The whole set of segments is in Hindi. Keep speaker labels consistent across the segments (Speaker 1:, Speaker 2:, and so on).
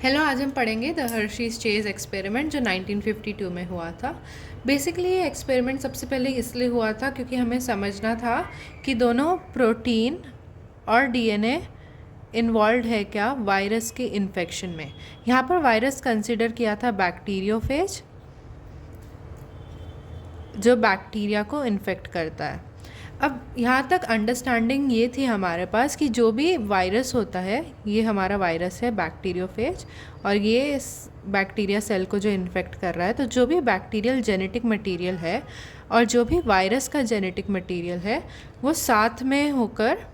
Speaker 1: हेलो, आज हम पढ़ेंगे द हर्शीज चेज एक्सपेरिमेंट जो 1952 में हुआ था। बेसिकली ये एक्सपेरिमेंट सबसे पहले इसलिए हुआ था क्योंकि हमें समझना था कि दोनों प्रोटीन और डीएनए इन्वॉल्व है क्या वायरस के इन्फेक्शन में। यहाँ पर वायरस कंसिडर किया था बैक्टीरियोफेज, जो बैक्टीरिया को इन्फेक्ट करता है। अब यहाँ तक अंडरस्टैंडिंग ये थी हमारे पास कि जो भी वायरस होता है, ये हमारा वायरस है बैक्टीरियोफेज, और ये इस बैक्टीरिया सेल को जो इन्फेक्ट कर रहा है, तो जो भी बैक्टीरियल जेनेटिक मटेरियल है और जो भी वायरस का जेनेटिक मटेरियल है वो साथ में होकर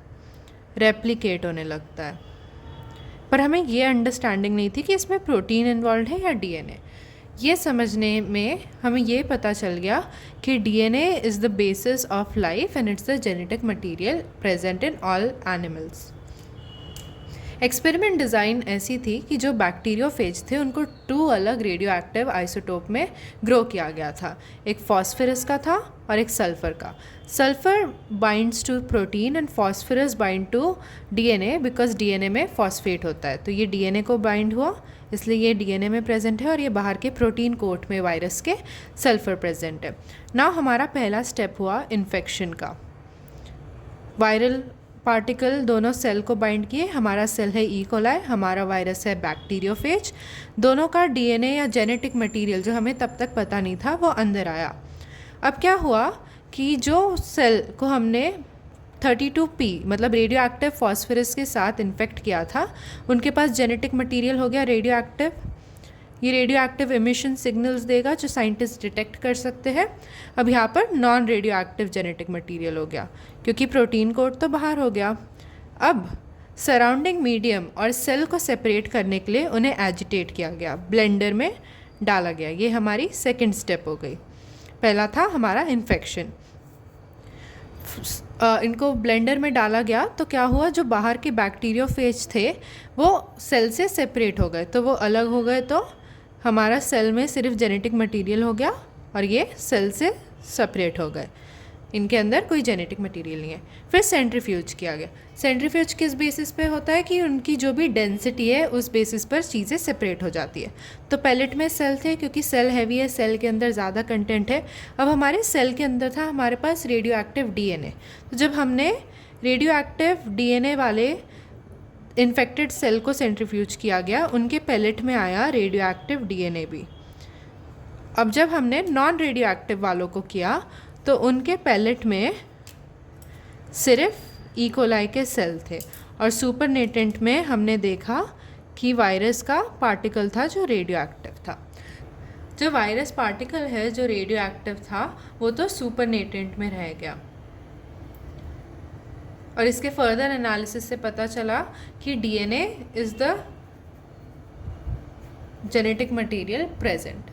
Speaker 1: रेप्लिकेट होने लगता है। पर हमें ये अंडरस्टैंडिंग नहीं थी कि इसमें प्रोटीन इन्वॉल्व है या डीएनए। ये समझने में हमें ये पता चल गया कि DNA is the basis of life and it's the genetic material present in all animals. Experiment design ऐसी थी कि जो बैक्टीरियोफेज थे उनको 2 अलग रेडियो एक्टिव आइसोटोप में ग्रो किया गया था। एक फॉस्फोरस का था और एक सल्फ़र का। Sulphur binds to protein and phosphorus bind to DNA because DNA में फॉस्फेट होता है, तो ये डीएनए को बाइंड हुआ, इसलिए ये डीएनए में प्रेजेंट है, और ये बाहर के प्रोटीन कोट में वायरस के सल्फ़र प्रेजेंट है। नाउ हमारा पहला स्टेप हुआ इन्फेक्शन का। वायरल पार्टिकल दोनों सेल को बाइंड किए। हमारा सेल है ई कोलाई, हमारा वायरस है बैक्टीरियोफेज। दोनों का डीएनए या जेनेटिक मटेरियल जो हमें तब तक पता नहीं था वो अंदर आया। अब क्या हुआ कि जो सेल को हमने 32P मतलब रेडियो एक्टिव फॉस्फोरस के साथ इन्फेक्ट किया था, उनके पास जेनेटिक मटेरियल हो गया रेडियो एक्टिव। ये रेडियो एक्टिव इमिशन सिग्नल्स देगा जो साइंटिस्ट डिटेक्ट कर सकते हैं। अब यहाँ पर non radio active genetic material हो गया क्योंकि प्रोटीन कोड तो बाहर हो गया। अब सराउंडिंग मीडियम और सेल को सेपरेट करने के लिए उन्हें एजिटेट किया गया, ब्लेंडर में डाला गया। ये हमारी सेकेंड स्टेप हो गई। पहला था हमारा इन्फेक्शन। इनको ब्लेंडर में डाला गया तो क्या हुआ, जो बाहर के बैक्टीरियोफेज थे वो सेल से सेपरेट हो गए, तो वो अलग हो गए, तो हमारा सेल में सिर्फ जेनेटिक मटेरियल हो गया और ये सेल से सेपरेट हो गए। इनके अंदर कोई जेनेटिक मटेरियल नहीं है। फिर सेंट्रीफ्यूज किया गया। सेंट्रीफ्यूज किस बेसिस पे होता है कि उनकी जो भी डेंसिटी है उस बेसिस पर चीज़ें सेपरेट हो जाती है। तो पैलेट में सेल थे क्योंकि सेल हैवी है, सेल के अंदर ज़्यादा कंटेंट है। अब हमारे सेल के अंदर था हमारे पास रेडियो एक्टिव डीएनए। तो जब हमने रेडियो एक्टिव डीएनए वाले इन्फेक्टेड सेल को सेंट्रीफ्यूज किया गया, उनके पैलेट में आया रेडियो एक्टिव डीएनए भी। अब जब हमने नॉन रेडियो एक्टिव वालों को किया तो उनके पैलेट में सिर्फ ई कोलाई के सेल थे, और सुपरनेटेंट में हमने देखा कि वायरस का पार्टिकल था जो रेडियो एक्टिव था। जो वायरस पार्टिकल है जो रेडियो एक्टिव था वो तो सुपरनेटेंट में रह गया, और इसके फर्दर एनालिसिस से पता चला कि DNA is the genetic material present.